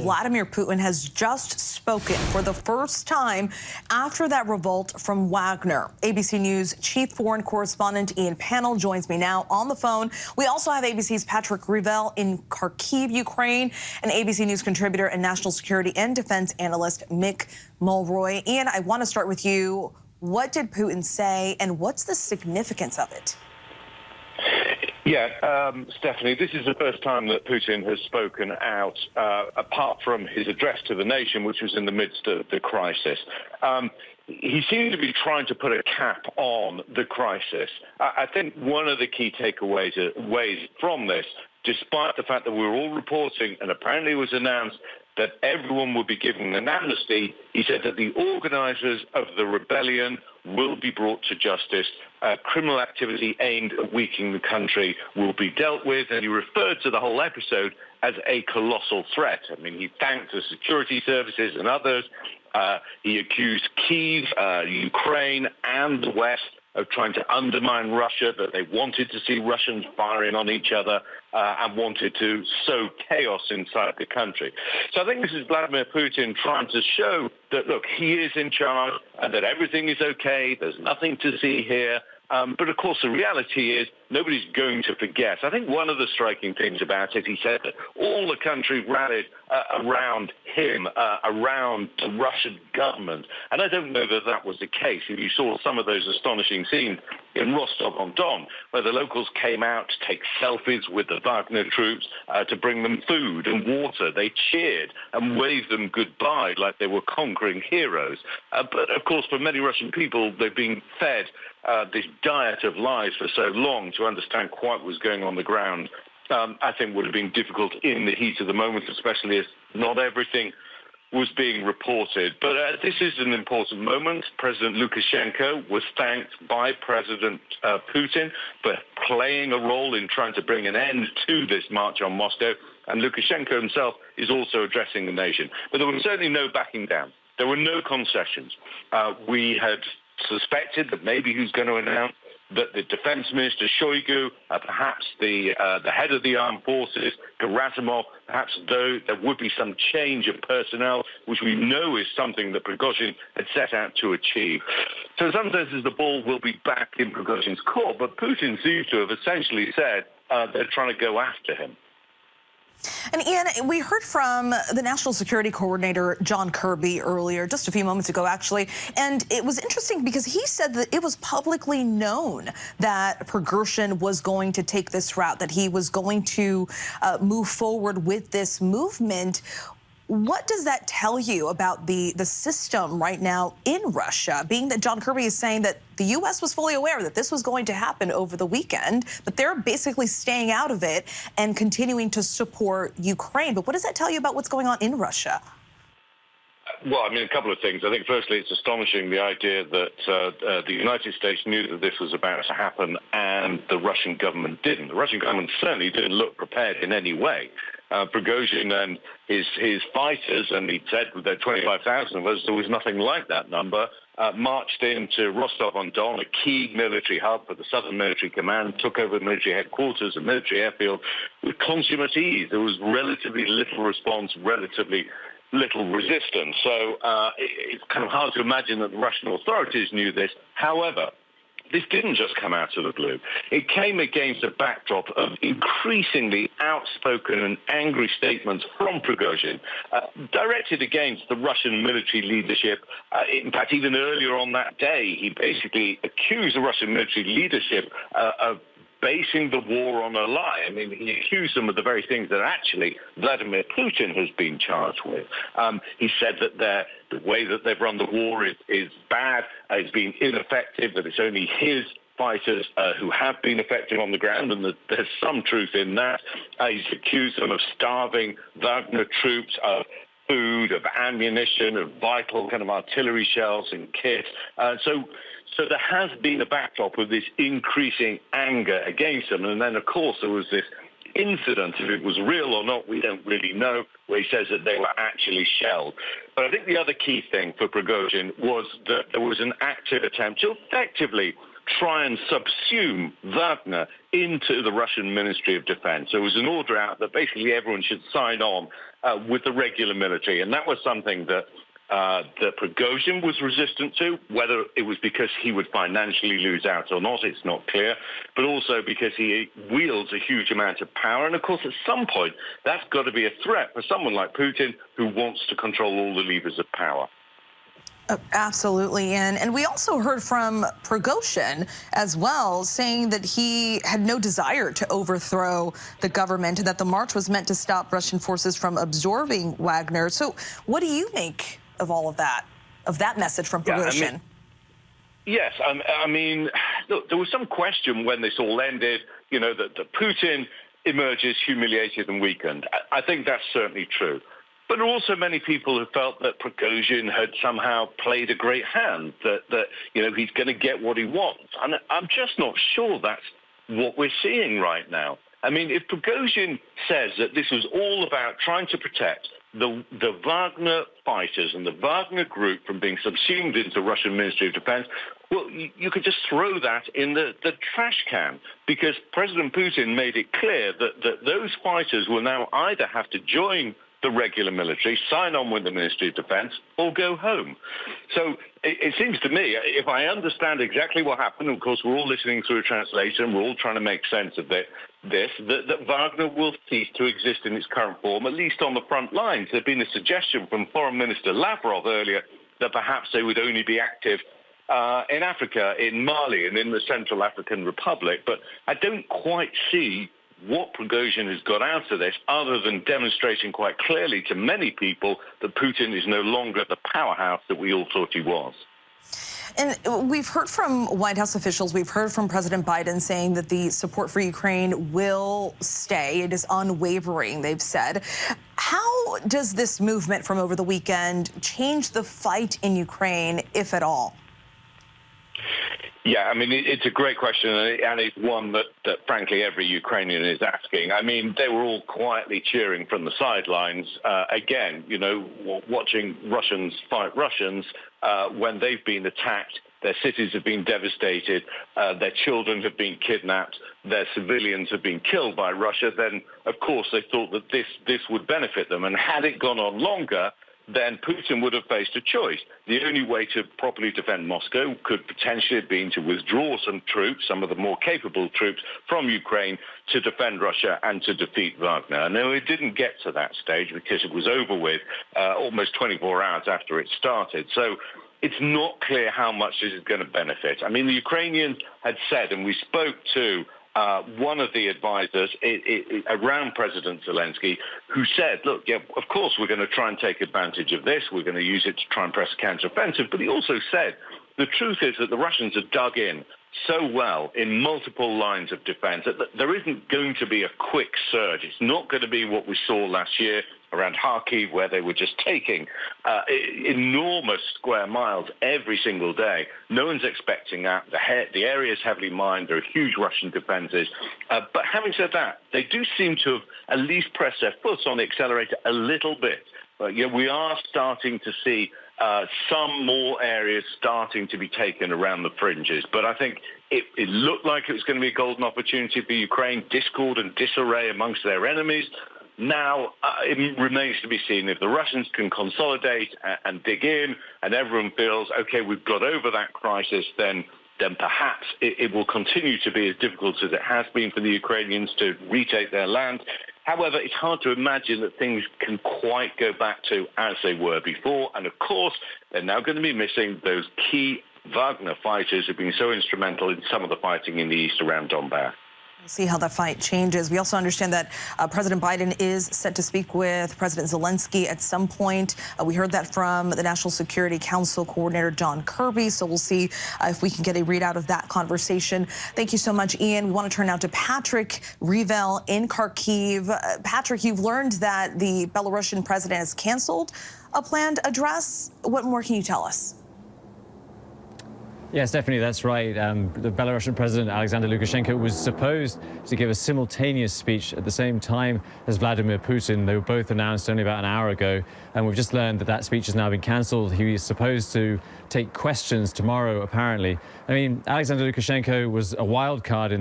Vladimir Putin has just spoken for the first time after that revolt from Wagner. ABC News chief foreign correspondent Ian Pannell joins me now on the phone. We also have ABC's Patrick Rivel in Kyiv, Ukraine, and ABC News contributor and national security and defense analyst Mick Mulroy. Ian, I want to start with you. What did Putin say, and what's the significance of it? Yeah, Stephanie, this is the first time that Putin has spoken out, apart from his address to the nation, which was in the midst of the crisis. He seems to be trying to put a cap on the crisis. I think one of the key takeaways from this, despite the fact that we were all reporting, and apparently it was announced, that everyone will be given an amnesty, he said that the organizers of the rebellion will be brought to justice. Criminal activity aimed at weakening the country will be dealt with, and he referred to the whole episode as a colossal threat. I mean, he thanked the security services and others. He accused Kyiv, Ukraine, and the West of trying to undermine Russia, that they wanted to see Russians firing on each other and wanted to sow chaos inside the country. So I think this is Vladimir Putin trying to show that, look, he is in charge and that everything is okay, there's nothing to see here. But, of course, the reality is nobody's going to forget. I think one of the striking things about it, he said that all the country rallied around him, around the Russian government. And I don't know that that was the case. If you saw some of those astonishing scenes in Rostov-on-Don, where the locals came out to take selfies with the Wagner troops, to bring them food and water. They cheered and waved them goodbye like they were conquering heroes. But, of course, for many Russian people, they've been fed this diet of lies for so long. To understand quite what was going on the ground, I think would have been difficult in the heat of the moment, especially as not everything was being reported. But this is an important moment. President Lukashenko was thanked by President Putin for playing a role in trying to bring an end to this march on Moscow. And Lukashenko himself is also addressing the nation. But there was certainly no backing down. There were no concessions. We had suspected that maybe he was going to announce that the defense minister Shoigu, perhaps the head of the armed forces, Gerasimov, perhaps though there would be some change of personnel, which we know is something that Prigozhin had set out to achieve. So in some senses, the ball will be back in Prigozhin's court, but Putin seems to have essentially said they're trying to go after him. And Ian, we heard from the National Security Coordinator, John Kirby, earlier, just a few moments ago, actually. And it was interesting because he said that it was publicly known that Prigozhin was going to take this route, that he was going to move forward with this movement. What does that tell you about the system right now in Russia, being that John Kirby is saying that the U.S. was fully aware that this was going to happen over the weekend, but they're basically staying out of it and continuing to support Ukraine? But what does that tell you about what's going on in Russia? Well, I mean, a couple of things. I think, firstly, it's astonishing the idea that the United States knew that this was about to happen and the Russian government didn't. The Russian government certainly didn't look prepared in any way. Prigozhin and his fighters, and he said with their 25,000 of us, there was nothing like that number, marched into Rostov-on-Don, a key military hub for the Southern Military Command, took over military headquarters and military airfield with consummate ease. There was relatively little response, relatively little resistance. So it's kind of hard to imagine that the Russian authorities knew this. However, this didn't just come out of the blue. It came against a backdrop of increasingly outspoken and angry statements from Prigozhin, directed against the Russian military leadership. In fact, even earlier on that day, he basically accused the Russian military leadership of basing the war on a lie. I mean, he accused them of the very things that actually Vladimir Putin has been charged with. He said that the way that they've run the war is bad, it's been ineffective, that it's only his fighters who have been effective on the ground, and that there's some truth in that. He's accused them of starving Wagner troops of food, of ammunition, of vital kind of artillery shells and kit. So there has been a backdrop of this increasing anger against them. And then, of course, there was this incident, if it was real or not, we don't really know, where he says that they were actually shelled. But I think the other key thing for Prigozhin was that there was an active attempt to effectively try and subsume Wagner into the Russian Ministry of Defense. There was an order out that basically everyone should sign on with the regular military, and that was something that Prigozhin was resistant to. Whether it was because he would financially lose out or not, it's not clear, but also because he wields a huge amount of power. And of course, at some point, that's got to be a threat for someone like Putin, who wants to control all the levers of power. Absolutely, and we also heard from Prigozhin as well, saying that he had no desire to overthrow the government and that the march was meant to stop Russian forces from absorbing Wagner. So what do you make of all of that message from Prigozhin? Yes, I mean, look, there was some question when this all ended, you know, that Putin emerges humiliated and weakened. I think that's certainly true. But there are also many people who felt that Prigozhin had somehow played a great hand, that you know, he's going to get what he wants. And I'm just not sure that's what we're seeing right now. I mean, if Prigozhin says that this was all about trying to protect the Wagner fighters and the Wagner Group from being subsumed into Russian Ministry of Defense, well, you could just throw that in the trash can, because President Putin made it clear that those fighters will now either have to join the regular military, sign on with the Ministry of Defense, or go home. So it seems to me, if I understand exactly what happened, of course, we're all listening through a translation, we're all trying to make sense of that Wagner will cease to exist in its current form, at least on the front lines. There'd been a suggestion from Foreign Minister Lavrov earlier that perhaps they would only be active in Africa, in Mali, and in the Central African Republic. But I don't quite see what Prigozhin has got out of this, other than demonstrating quite clearly to many people that Putin is no longer the powerhouse that we all thought he was. And we've heard from White House officials, we've heard from President Biden saying that the support for Ukraine will stay. It is unwavering, they've said. How does this movement from over the weekend change the fight in Ukraine, if at all? Yeah, I mean, it's a great question, and it's one that frankly, every Ukrainian is asking. I mean, they were all quietly cheering from the sidelines. Again, you know, watching Russians fight Russians when they've been attacked, their cities have been devastated, their children have been kidnapped, their civilians have been killed by Russia, then, of course, they thought that this would benefit them. And had it gone on longer, then Putin would have faced a choice. The only way to properly defend Moscow could potentially have been to withdraw some troops, some of the more capable troops, from Ukraine to defend Russia and to defeat Wagner. No, it didn't get to that stage because it was over with almost 24 hours after it started. So it's not clear how much this is going to benefit. I mean, the Ukrainians had said, and we spoke to one of the advisors around President Zelensky, who said, look, yeah, of course, we're going to try and take advantage of this. We're going to use it to try and press a counteroffensive. But he also said the truth is that the Russians have dug in so well in multiple lines of defense that there isn't going to be a quick surge. It's not going to be what we saw last year around Kyiv, where they were just taking enormous square miles every single day. No one's expecting that. The area is heavily mined. There are huge Russian defenses. But having said that, they do seem to have at least pressed their foot on the accelerator a little bit. Yeah, we are starting to see some more areas starting to be taken around the fringes. But I think it looked like it was going to be a golden opportunity for Ukraine, discord and disarray amongst their enemies. Now, it remains to be seen if the Russians can consolidate and dig in and everyone feels, OK, we've got over that crisis, then perhaps it will continue to be as difficult as it has been for the Ukrainians to retake their land. However, it's hard to imagine that things can quite go back to as they were before. And of course, they're now going to be missing those key Wagner fighters who've been so instrumental in some of the fighting in the east around Donbass. We'll see how that fight changes. We also understand that President Biden is set to speak with President Zelensky at some point. We heard that from the National Security Council Coordinator John Kirby. So we'll see if we can get a readout of that conversation. Thank you so much, Ian. We want to turn now to Patrick Revel in Kharkiv. Patrick, you've learned that the Belarusian president has canceled a planned address. What more can you tell us? Yes, definitely, that's right. The Belarusian President Alexander Lukashenko was supposed to give a simultaneous speech at the same time as Vladimir Putin. They were both announced only about an hour ago, and we've just learned that that speech has now been cancelled. He is supposed to take questions tomorrow, apparently. I mean, Alexander Lukashenko was a wild card in